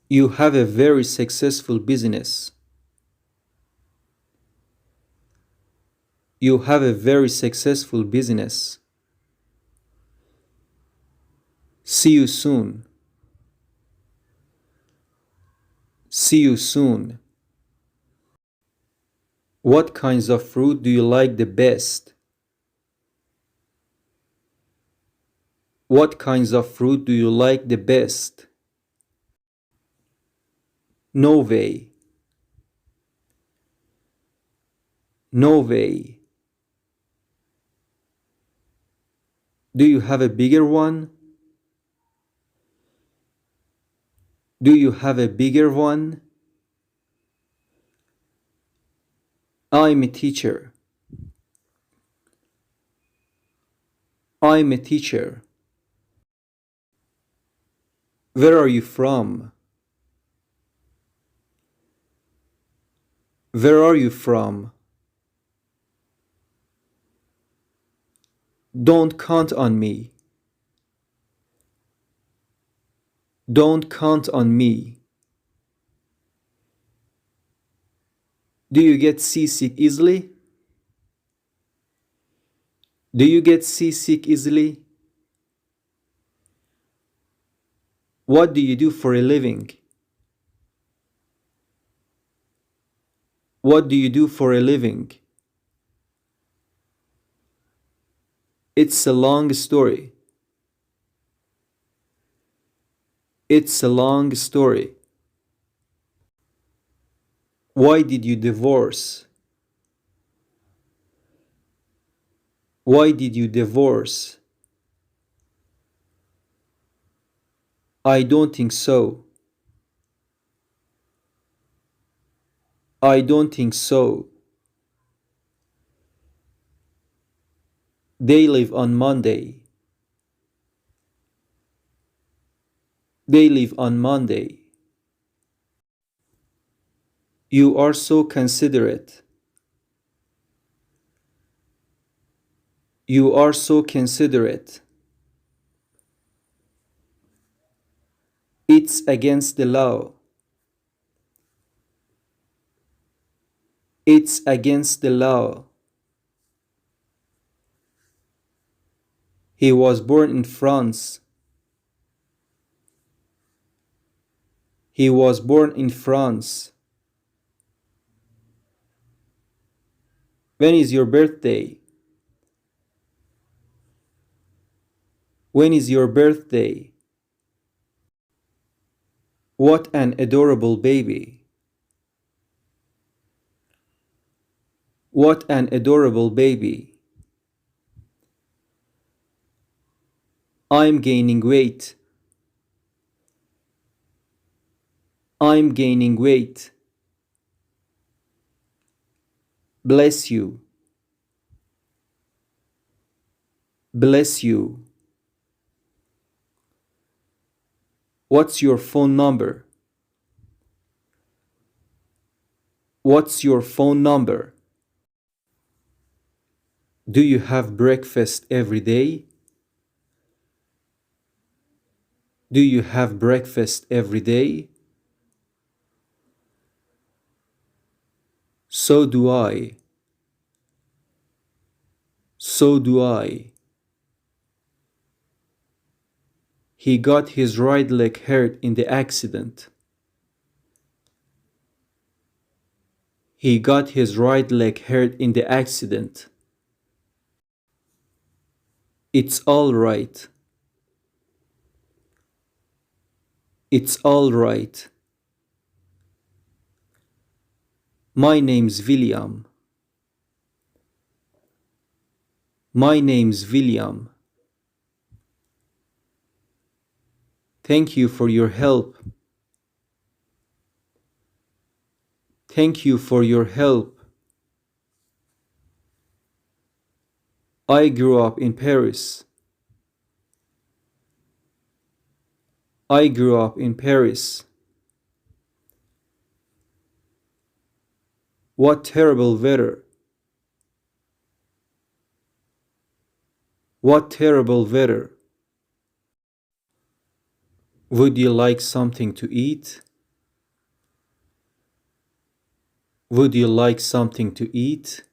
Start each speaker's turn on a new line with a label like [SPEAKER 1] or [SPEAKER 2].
[SPEAKER 1] You have a very successful business. You have a very successful business. See you soon. See you soon. What kinds of fruit do you like the best? What kinds of fruit do you like the best? No way. No way. Do you have a bigger one? Do you have a bigger one? I'm a teacher. I'm a teacher. Where are you from? Where are you from? Don't count on me. Don't count on me. Do you get seasick easily? Do you get seasick easily? What do you do for a living? What do you do for a living? It's a long story. It's a long story. Why did you divorce? Why did you divorce? I don't think so. I don't think so. They leave on Monday. They leave on Monday. You are so considerate. You are so considerate. It's against the law. It's against the law. He was born in France. He was born in France. When is your birthday? When is your birthday? What an adorable baby. What an adorable baby. I'm gaining weight. I'm gaining weight. Bless you. Bless you. What's your phone number? What's your phone number? Do you have breakfast every day? Do you have breakfast every day? So do I. So do I. He got his right leg hurt in the accident. He got his right leg hurt in the accident. It's all right. It's all right. My name's William. My name's William. Thank you for your help. Thank you for your help. I grew up in Paris. I grew up in Paris. What terrible weather. What terrible weather. Would you like something to eat? Would you like something to eat?